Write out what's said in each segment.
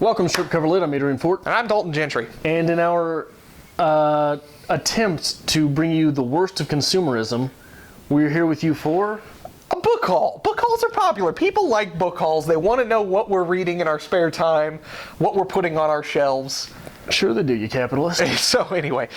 Welcome to Strip Cover Lid. I'm Adrian Fort. And I'm Dalton Gentry. And in our attempt to bring you the worst of consumerism, we're here with you for... a book haul. Book hauls are popular. People like book hauls. They want to know what we're reading in our spare time, what we're putting on our shelves. Sure they do, you capitalist. So anyway...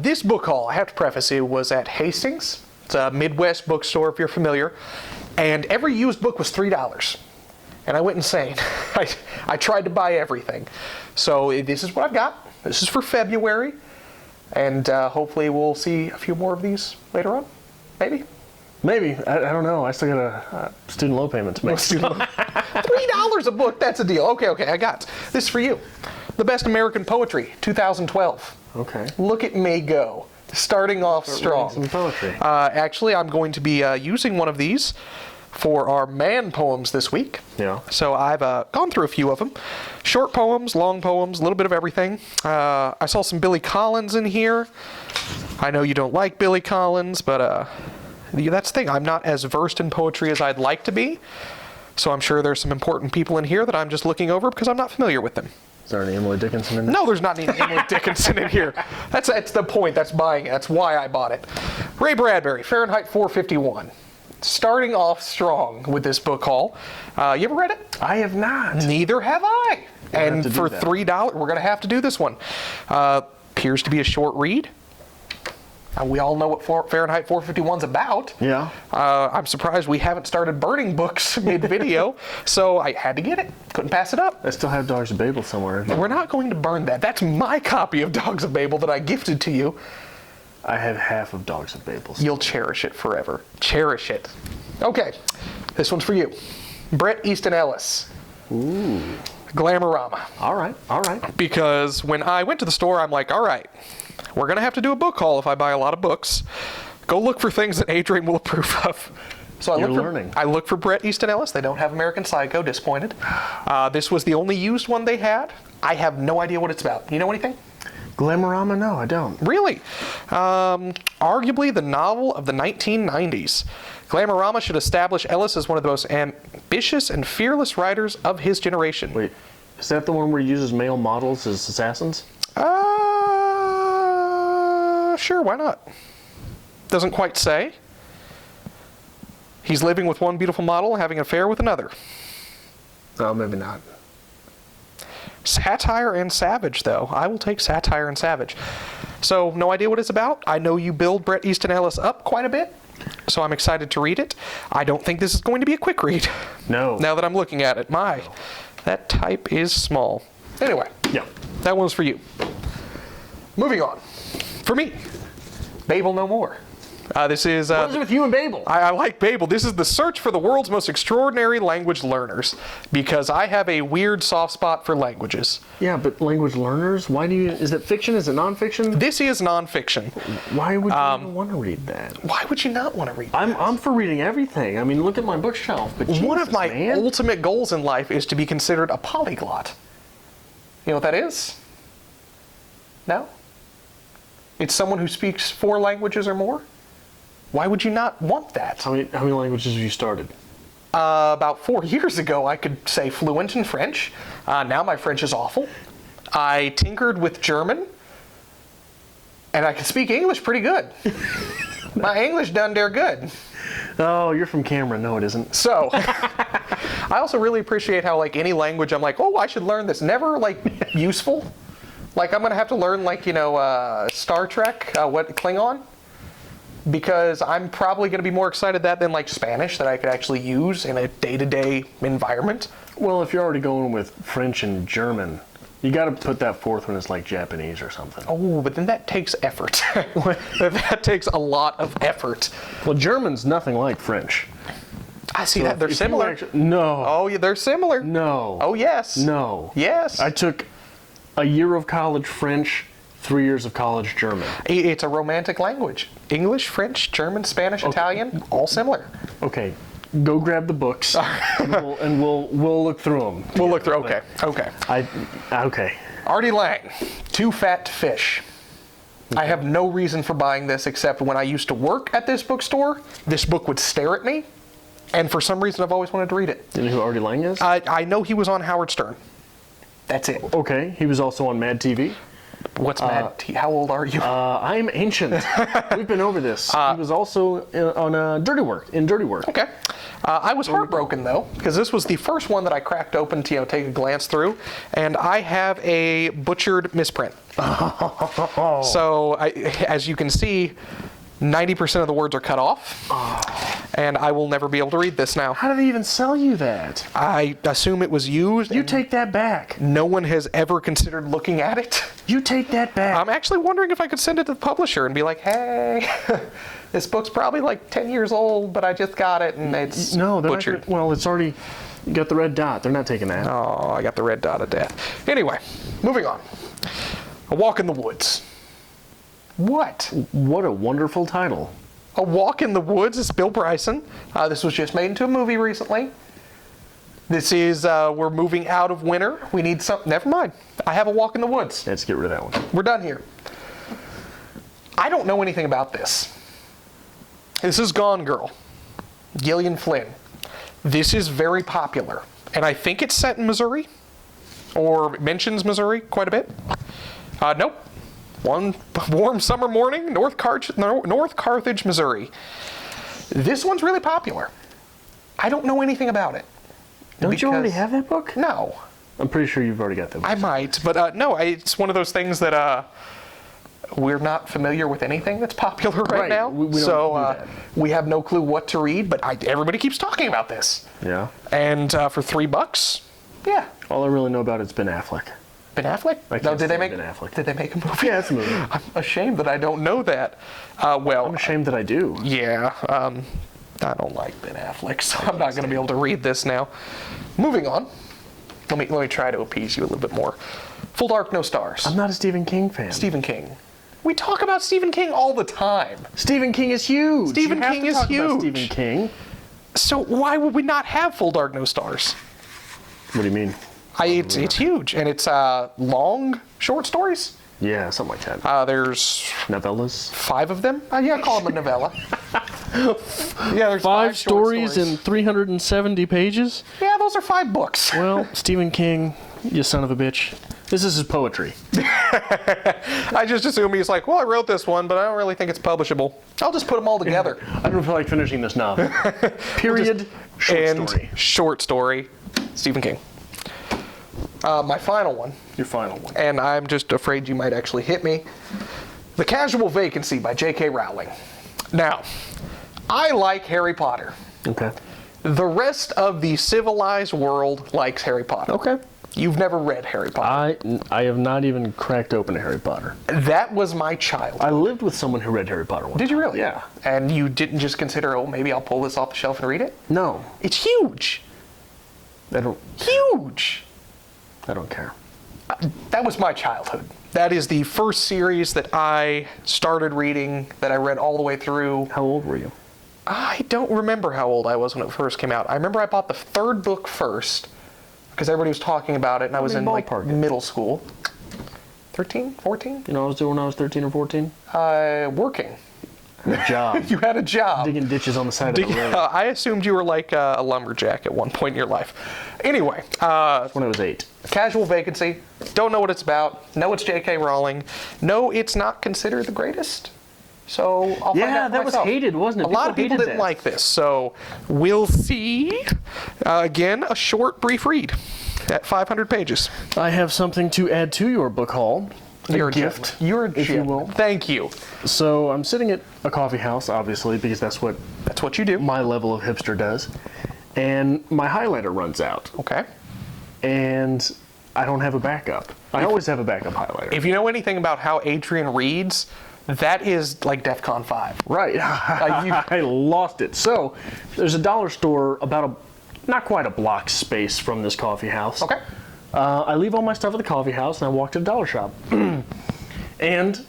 this book haul, I have to preface, it was at Hastings. It's a Midwest bookstore, if you're familiar. And every used book was $3. And I went insane. I tried to buy everything. So this is what I've got. This is for February. And hopefully we'll see a few more of these later on. Maybe. Maybe. I don't know. I still got a student loan payment to make. $3 a book, that's a deal. Okay, I got it. This is for you. The Best American Poetry, 2012. Okay. Look at me go. Starting off strong. Some poetry. Actually, I'm going to be using one of these for our man poems this week. Yeah. So I've gone through a few of them. Short poems, long poems, a little bit of everything. I saw some Billy Collins in here. I know you don't like Billy Collins, but that's the thing. I'm not as versed in poetry as I'd like to be. So I'm sure there's some important people in here that I'm just looking over because I'm not familiar with them. Is there any Emily Dickinson in there? No, there's not any Emily Dickinson in here. That's the point. That's buying it. That's why I bought it. Ray Bradbury, Fahrenheit 451. Starting off strong with this book haul. You ever read it? I have not. Neither have I. And for $3, we're going to have to do this one. Appears to be a short read. We all know what Fahrenheit 451's about. Yeah. I'm surprised we haven't started burning books mid-video, so I had to get it. Couldn't pass it up. I still have Dogs of Babel somewhere. We're not going to burn that. That's my copy of Dogs of Babel that I gifted to you. I have half of Dogs of Babel. You'll cherish it forever. Cherish it. Okay, this one's for you. Bret Easton Ellis. Ooh. Glamorama. All right. Because when I went to the store, I'm like, all right, we're going to have to do a book haul if I buy a lot of books. Go look for things that Adrian will approve of. So I looked for Bret Easton Ellis. They don't have American Psycho. Disappointed. This was the only used one they had. I have no idea what it's about. You know anything? Glamorama? No, I don't. Really? Arguably the novel of the 1990s. Glamorama should establish Ellis as one of the most ambitious and fearless writers of his generation. Wait, is that the one where he uses male models as assassins? Sure, why not? Doesn't quite say. He's living with one beautiful model, having an affair with another. Oh, maybe not. Satire and savage, though. I will take satire and savage. So, no idea what it's about. I know you build Bret Easton Ellis up quite a bit, so I'm excited to read it. I don't think this is going to be a quick read. No. Now that I'm looking at it. That type is small. Anyway. Yeah. That one's for you. Moving on. For me, Babel No More. This is... what is it with you and Babel? I like Babel. This is the search for the world's most extraordinary language learners, because I have a weird soft spot for languages. Yeah, but language learners? Why do you... Is it fiction? Is it nonfiction? This is nonfiction. Why would you even want to read that? Why would you not want to read that? I'm for reading everything. I mean, look at my bookshelf. But Jesus, one of my man. ultimate goals in life is to be considered a polyglot. You know what that is? No? It's someone who speaks 4 languages or more? Why would you not want that? How many languages have you started? About 4 years ago, I could say fluent in French. Now my French is awful. I tinkered with German, and I can speak English pretty good. My English done there good. Oh, you're from Cameron. No, it isn't. So, I also really appreciate how, like, any language, I'm like, oh, I should learn this. Never, like, useful. Like, I'm going to have to learn, like, Star Trek, Klingon. Because I'm probably going to be more excited that than like Spanish that I could actually use in a day-to-day environment. Well, if you're already going with French and German, you got to put that fourth one as like Japanese or something. Oh, but then that takes effort. That takes a lot of effort. Well, German's nothing like French. I see that. They're similar. No. Oh, yeah, they're similar. No. Oh, yes. No. Yes. I took a year of college French, 3 years of college German. It's a romantic language. English, French, German, Spanish, Italian, all similar. Okay, go grab the books, and we'll look through them. We'll look through. Okay. Okay. Okay. Artie Lang, Too Fat to Fish. I have no reason for buying this except when I used to work at this bookstore, this book would stare at me, and for some reason I've always wanted to read it. Do you know who Artie Lang is? I know he was on Howard Stern. That's it. Okay, he was also on Mad TV. What's Mad TV? How old are you? I'm ancient. We've been over this. He was also on Dirty Work. Okay. I was heartbroken though, because this was the first one that I cracked open to take a glance through, and I have a butchered misprint. So as you can see, 90% of the words are cut off, and I will never be able to read this now. How did they even sell you that? I assume it was used. You take that back. No one has ever considered looking at it. You take that back. I'm actually wondering if I could send it to the publisher and be like, hey, this book's probably like 10 years old, but I just got it and it's butchered. Well, it's already got the red dot. They're not taking that. Oh, I got the red dot of death. Anyway, moving on. A Walk in the Woods. What? What a wonderful title. A Walk in the Woods is Bill Bryson. This was just made into a movie recently. This is, we're moving out of winter. We need some, never mind. I have A Walk in the Woods. Let's get rid of that one. We're done here. I don't know anything about this. This is Gone Girl, Gillian Flynn. This is very popular. And I think it's set in Missouri, or mentions Missouri quite a bit. Nope. One warm summer morning, North Carthage, Missouri. This one's really popular. I don't know anything about it. Don't you already have that book? No. I'm pretty sure you've already got that book. I might, but no, it's one of those things that we're not familiar with anything that's popular right now. We don't do that. We have no clue what to read, but everybody keeps talking about this. Yeah. And for $3, yeah. All I really know about it's Ben Affleck. Ben Affleck? Did they make Ben Affleck? Did they make a movie? Yeah, it's a movie. I'm ashamed that I don't know that. Well, I'm ashamed that I do. Yeah, I don't like Ben Affleck, so I'm not going to be able to read this now. Moving on. Let me try to appease you a little bit more. Full Dark, No Stars. I'm not a Stephen King fan. Stephen King. We talk about Stephen King all the time. Stephen King is huge. Stephen King is huge. About Stephen King. So why would we not have Full Dark, No Stars? What do you mean? It's huge, and it's long short stories. Yeah, something like that. There's novellas. 5 of them. Yeah, call them a novella. Yeah, there's 5 stories in 370 pages. Yeah, those are 5 books. Well, Stephen King, you son of a bitch. This is his poetry. I just assume he's like, well, I wrote this one, but I don't really think it's publishable. I'll just put them all together. I don't feel like finishing this novel. Period. Short story. Stephen King. My final one. Your final one. And I'm just afraid you might actually hit me. The Casual Vacancy by J.K. Rowling. Now, I like Harry Potter. Okay. The rest of the civilized world likes Harry Potter. Okay. You've never read Harry Potter. I have not even cracked open a Harry Potter. That was my childhood. I lived with someone who read Harry Potter once. Did you really? Yeah. And you didn't just consider, oh, maybe I'll pull this off the shelf and read it? No. It's huge. Huge. I don't care. That was my childhood. That is the first series that I started reading, that I read all the way through. How old were you? I don't remember how old I was when it first came out. I remember I bought the 3rd book first, because everybody was talking about it, and I was in like middle school. 13, 14? You know what I was doing when I was 13 or 14? Working. A job. You had a job. Digging ditches on the side of the road. I assumed you were like a lumberjack at one point in your life. Anyway. That's when I was 8. Casual Vacancy. Don't know what it's about. Know it's J.K. Rowling. No, it's not considered the greatest. So I'll find out for that myself. was hated, wasn't it? A lot of people didn't like this. So we'll see. Again, a short, brief read at 500 pages. I have something to add to your book haul. You're a gift. You're a if you will. Thank you. So I'm sitting at a coffee house, obviously, because that's what you do. My level of hipster does. And my highlighter runs out. Okay. And I don't have a backup. I always have a backup highlighter. If you know anything about how Adrian reads, that is like DEFCON 5. Right. I lost it. So there's a dollar store about not quite a block space from this coffee house. Okay. I leave all my stuff at the coffee house and I walk to the dollar shop. And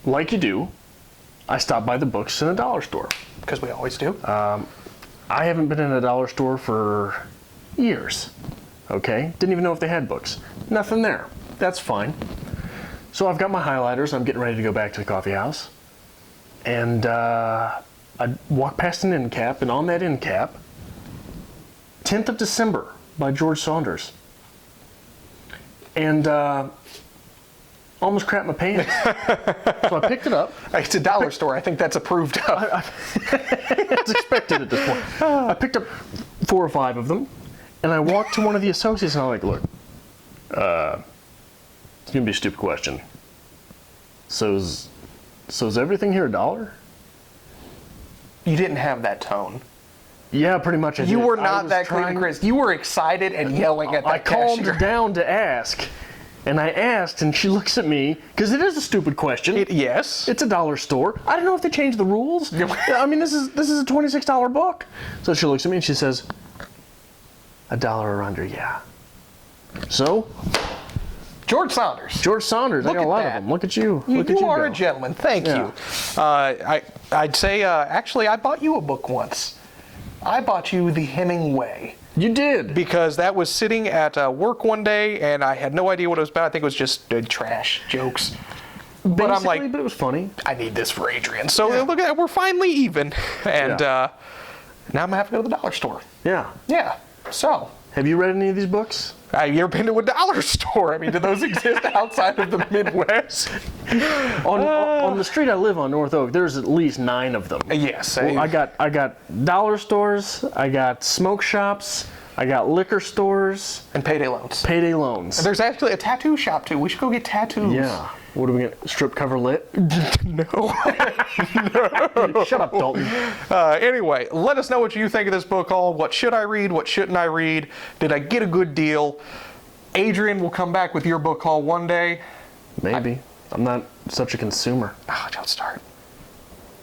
like you do, I stop by the books in the dollar store. Because we always do. I I haven't been in a dollar store for years. Okay? Didn't even know if they had books. Nothing there. That's fine. So I've got my highlighters. I'm getting ready to go back to the coffee house. And I walk past an end cap, and on that end cap, 10th of December by George Saunders. And almost crapped my pants. So I picked it up. It's a dollar store. I think that's approved of. It's expected at this point. I picked up 4 or 5 of them, and I walked to one of the associates, and I'm like, look, it's going to be a stupid question. So is everything here $1? You didn't have that tone. Yeah, pretty much. You were not that clean and crisp. You were excited and yelling at that cashier. I cashier. calmed down to ask, and I asked, and she looks at me, because it is a stupid question. Yes. It's a dollar store. I don't know if they changed the rules. I mean, this is a $26 book. So she looks at me and she says, $1 or under, yeah. So? George Saunders. George Saunders. I got a lot of them. Look at you. Look at you are go. a gentleman. Thank you. I'd say, actually, I bought you a book once. I bought you the Hemingway. You did? Because that was sitting at work one day, and I had no idea what it was about. I think it was just trash jokes. But I'm like, but it was funny. I need this for Adrian. So look at that. We're finally even. And now I'm going to have to go to the dollar store. Yeah. Yeah. So. Have you read any of these books? Have you ever been to a dollar store? I mean, do those exist outside of the Midwest? On the street I live on, North Oak, there's at least 9 of them. Yes. Well, I got dollar stores, I got smoke shops, I got liquor stores. And payday loans. Payday loans. And there's actually a tattoo shop, too. We should go get tattoos. Yeah. What are we going to, strip cover lit? No. Shut up, Dalton. Anyway, let us know what you think of this book haul. What should I read? What shouldn't I read? Did I get a good deal? Adrian will come back with your book haul one day. Maybe. I'm not such a consumer. Don't start.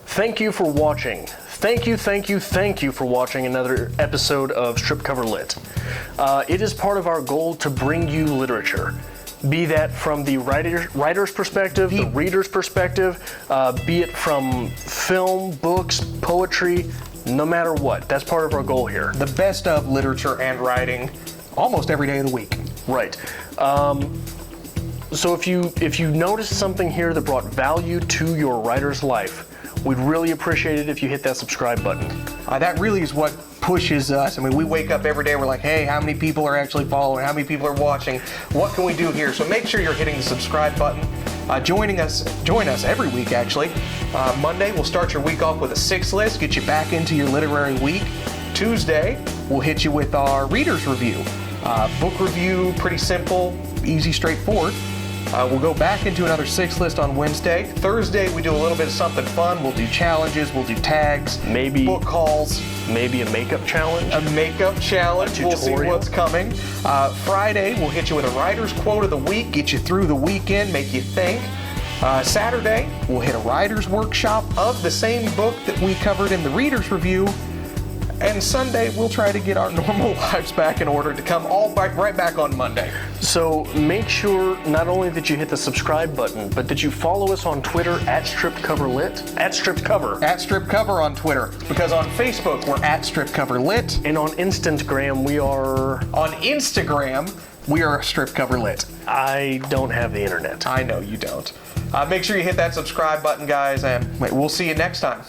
Thank you for watching. Thank you for watching another episode of Strip Cover Lit. It is part of our goal to bring you literature. Be that from the writer's perspective, the reader's perspective, be it from film, books, poetry, no matter what. That's part of our goal here. The best of literature and writing almost every day of the week. Right. So if you noticed something here that brought value to your writer's life, we'd really appreciate it if you hit that subscribe button. That really is what pushes us. I mean, we wake up every day, we're like, hey, how many people are actually following? How many people are watching? What can we do here? So make sure you're hitting the subscribe button. Join us every week, actually. Monday, we'll start your week off with a 6 list, get you back into your literary week. Tuesday, we'll hit you with our reader's review. Book review, pretty simple, easy, straightforward. We'll go back into another 6 list on Wednesday. Thursday, we do a little bit of something fun. We'll do challenges, we'll do tags, maybe book hauls. Maybe a makeup challenge. A makeup challenge. We'll see what's coming. Friday, we'll hit you with a writer's quote of the week, get you through the weekend, make you think. Saturday, we'll hit a writer's workshop of the same book that we covered in the reader's review. And Sunday, we'll try to get our normal lives back in order to come all back right back on Monday. So make sure not only that you hit the subscribe button, but that you follow us on Twitter at StripCoverLit, at StripCover. At StripCover on Twitter, because on Facebook, we're at StripCoverLit. And on Instagram, we are... On Instagram, we are StripCoverLit. I don't have the internet. I know you don't. Make sure you hit that subscribe button, guys, and we'll see you next time.